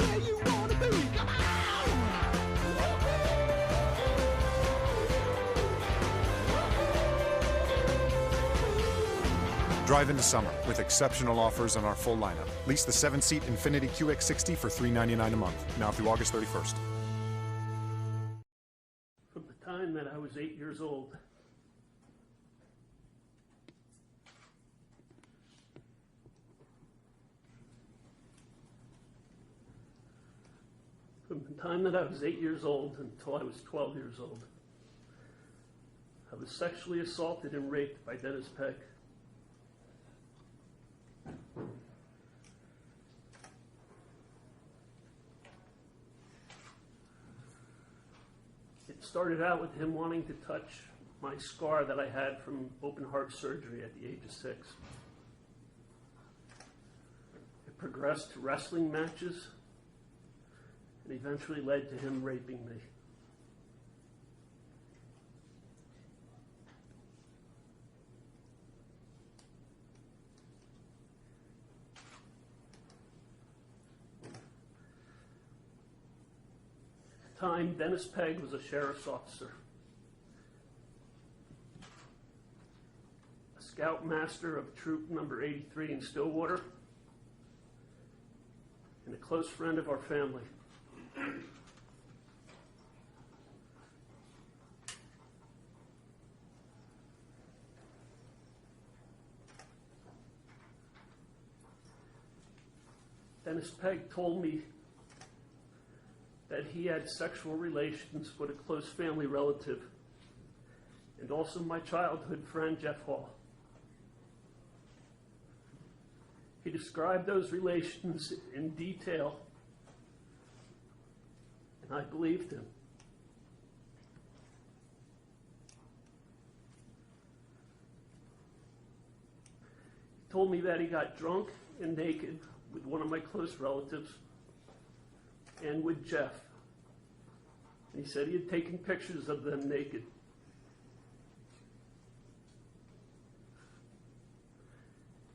right where you wanna be. Come on! Drive into summer with exceptional offers on our full lineup. Lease the 7-seat Infiniti QX60 for $399 a month, now through August 31st. From the time that I was 8 years old, until I was 12 years old, I was sexually assaulted and raped by Dennis Pegg. It started out with him wanting to touch my scar that I had from open heart surgery at the age of 6. It progressed to wrestling matches and eventually led to him raping me. At the time, Dennis Pegg was a sheriff's officer, a scoutmaster of Troop Number 83 in Stillwater, and a close friend of our family. Dennis Pegg told me that he had sexual relations with a close family relative and also my childhood friend, Jeff Hall. He described those relations in detail, and I believed him. He told me that he got drunk and naked with one of my close relatives and with Jeff. And he said he had taken pictures of them naked.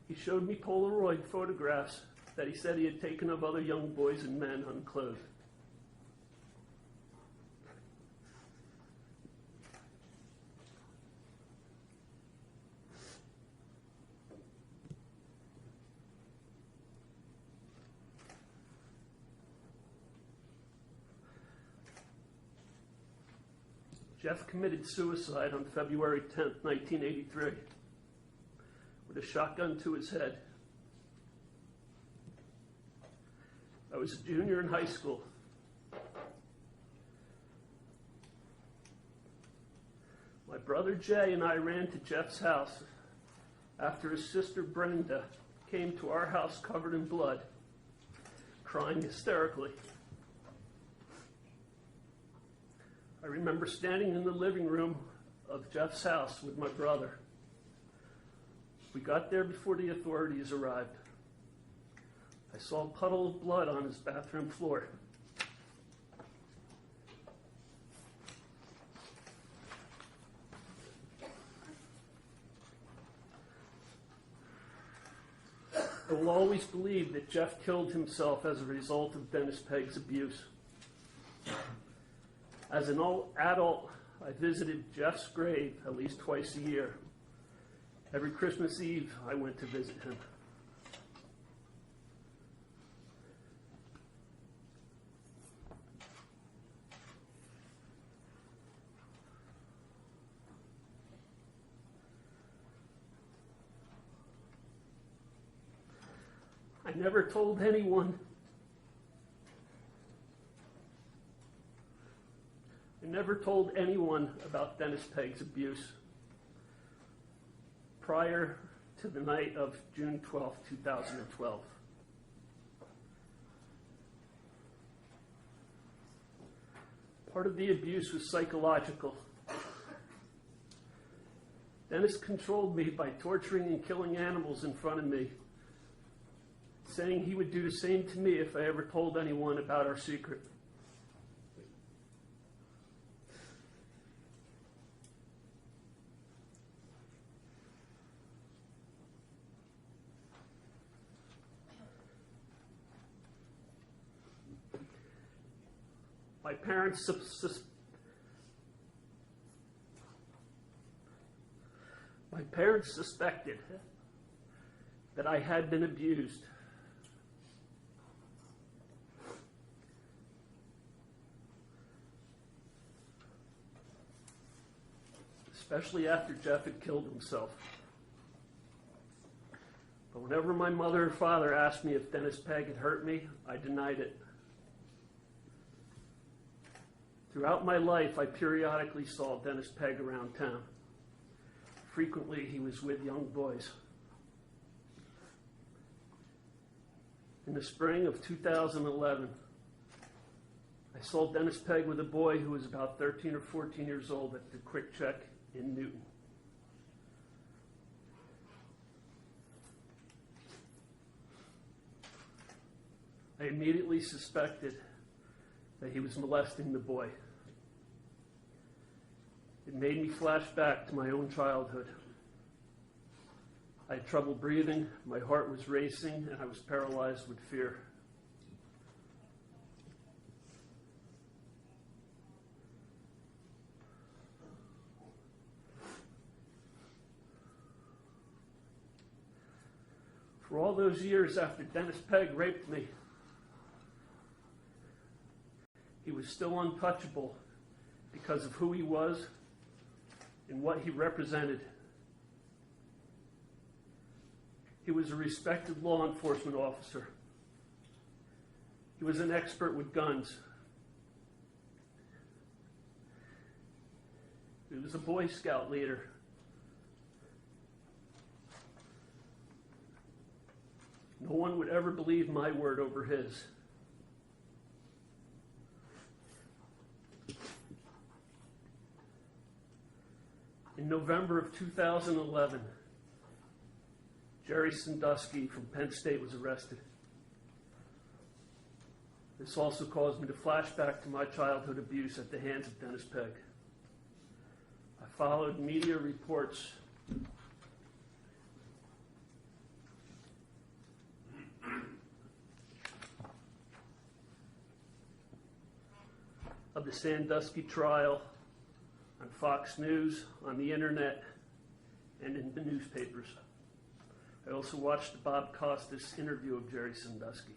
He showed me Polaroid photographs that he said he had taken of other young boys and men unclothed. Jeff committed suicide on February 10th, 1983, with a shotgun to his head. I was a junior in high school. My brother Jay and I ran to Jeff's house after his sister Brenda came to our house covered in blood, crying hysterically. I remember standing in the living room of Jeff's house with my brother. We got there before the authorities arrived. I saw a puddle of blood on his bathroom floor. I will always believe that Jeff killed himself as a result of Dennis Pegg's abuse. As an adult, I visited Jeff's grave at least twice a year. Every Christmas Eve, I went to visit him. I never told anyone about Dennis Pegg's abuse prior to the night of June 12, 2012. Part of the abuse was psychological. Dennis controlled me by torturing and killing animals in front of me, saying he would do the same to me if I ever told anyone about our secret. My parents suspected that I had been abused. Especially after Jeff had killed himself. But whenever my mother or father asked me if Dennis Pegg had hurt me, I denied it. Throughout my life, I periodically saw Dennis Pegg around town. Frequently, he was with young boys. In the spring of 2011, I saw Dennis Pegg with a boy who was about 13 or 14 years old at the Quick Check in Newton. I immediately suspected that he was molesting the boy. It made me flash back to my own childhood. I had trouble breathing, my heart was racing, and I was paralyzed with fear. For all those years after Dennis Pegg raped me, he was still untouchable because of who he was and what he represented. He was a respected law enforcement officer. He was an expert with guns. He was a Boy Scout leader. No one would ever believe my word over his. In November of 2011, Jerry Sandusky from Penn State was arrested. This also caused me to flash back to my childhood abuse at the hands of Dennis Pegg. I followed media reports of the Sandusky trial on Fox News, on the internet, and in the newspapers. I also watched the Bob Costas interview of Jerry Sandusky.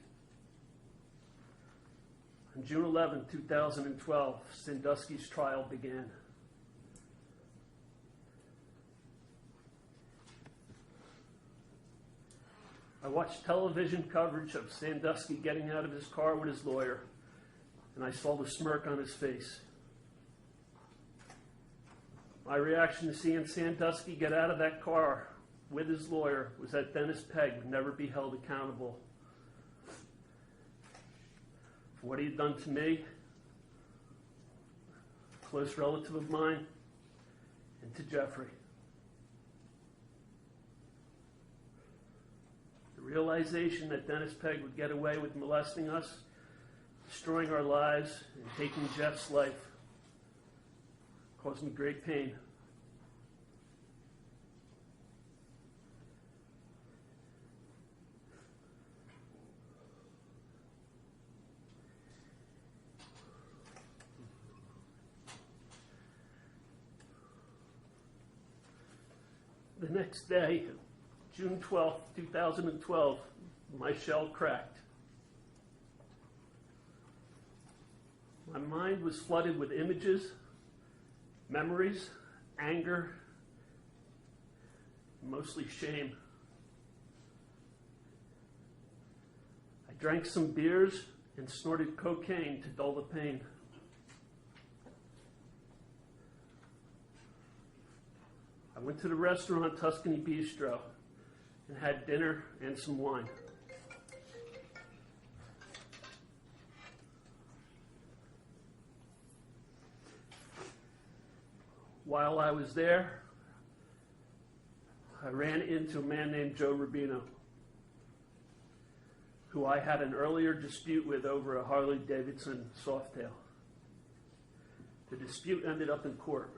On June 11, 2012, Sandusky's trial began. I watched television coverage of Sandusky getting out of his car with his lawyer, and I saw the smirk on his face. My reaction to seeing Sandusky get out of that car with his lawyer was that Dennis Pegg would never be held accountable for what he had done to me, a close relative of mine, and to Jeffrey. The realization that Dennis Pegg would get away with molesting us, destroying our lives, and taking Jeff's life caused me great pain. The next day, June 12, 2012, my shell cracked. My mind was flooded with images, memories, anger, mostly shame. I drank some beers and snorted cocaine to dull the pain. I went to the restaurant Tuscany Bistro and had dinner and some wine. While I was there, I ran into a man named Joe Rubino, who I had an earlier dispute with over a Harley-Davidson Softail. The dispute ended up in court.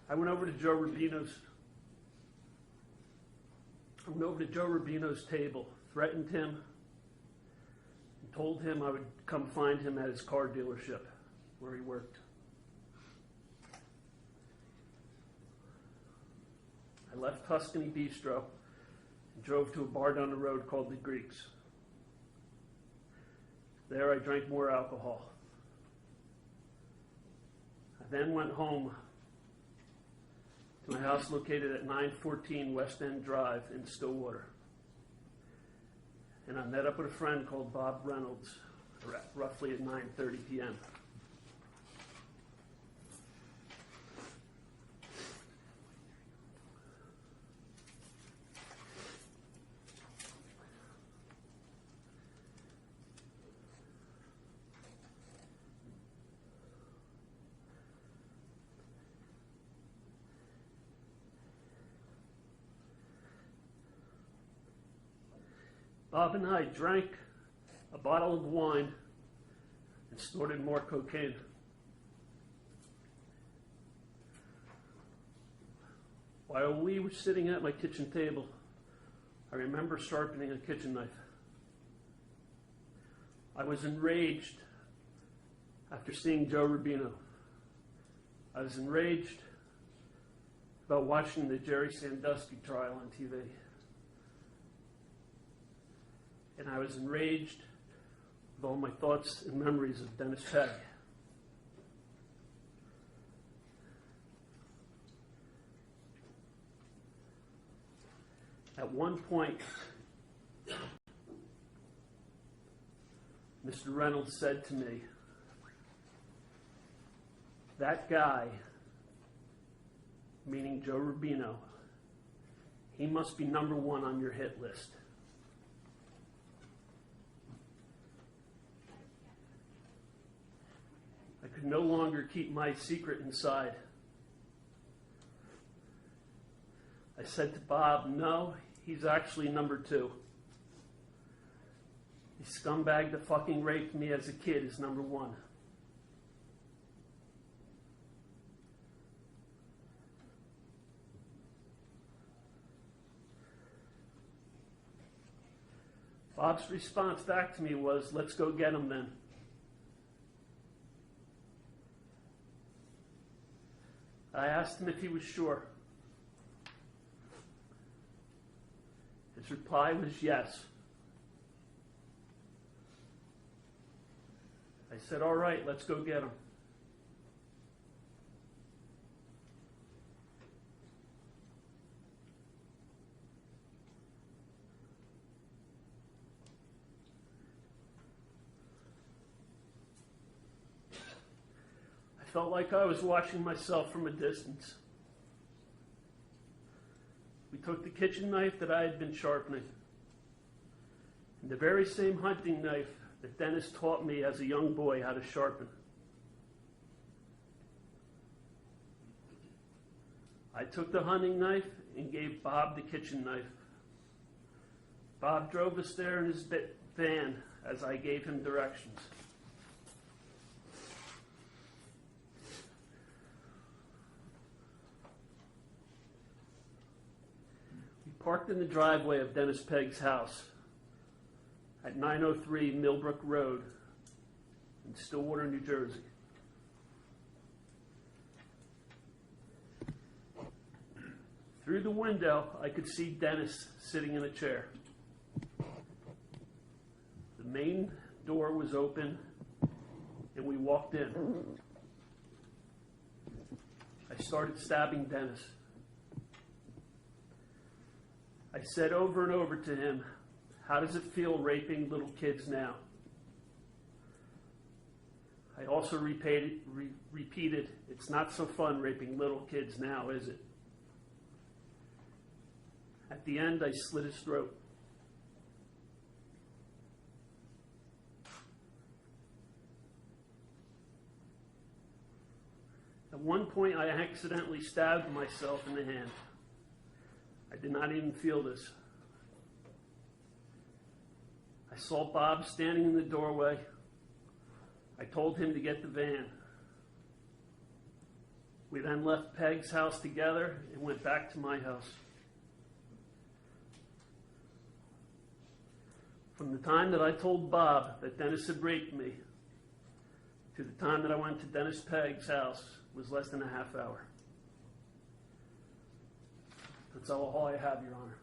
I went over to Joe Rubino's table, threatened him, and and told him I would come find him at his car dealership where he worked. I left Tuscany Bistro and drove to a bar down the road called the Greeks. There I drank more alcohol. I then went home to my house located at 914 West End Drive in Stillwater. And I met up with a friend called Bob Reynolds roughly at 9:30 p.m. Bob and I drank a bottle of wine and snorted more cocaine. While we were sitting at my kitchen table, I remember sharpening a kitchen knife. I was enraged after seeing Joe Rubino. I was enraged about watching the Jerry Sandusky trial on TV. And I was enraged with all my thoughts and memories of Dennis Pegg. At one point, Mr. Reynolds said to me, "That guy," meaning Joe Rubino, "he must be number one on your hit list." I could no longer keep my secret inside. I said to Bob, "No, he's actually number two. The scumbag that fucking raped me as a kid is number one." Bob's response back to me was, "Let's go get him then." I asked him if he was sure. His reply was yes. I said, "All right, let's go get him." I felt like I was watching myself from a distance. We took the kitchen knife that I had been sharpening, and the very same hunting knife that Dennis taught me as a young boy how to sharpen. I took the hunting knife and gave Bob the kitchen knife. Bob drove us there in his van as I gave him directions. Parked in the driveway of Dennis Pegg's house at 903 Millbrook Road in Stillwater, New Jersey. Through the window, I could see Dennis sitting in a chair. The main door was open, and we walked in. I started stabbing Dennis. I said over and over to him, "How does it feel raping little kids now?" I also repeated, "It's not so fun raping little kids now, is it?" At the end, I slit his throat. At one point, I accidentally stabbed myself in the hand. I did not even feel this. I saw Bob standing in the doorway. I told him to get the van. We then left Pegg's house together and went back to my house. From the time that I told Bob that Dennis had raped me to the time that I went to Dennis Pegg's house was less than a half hour. That's all I have, Your Honor.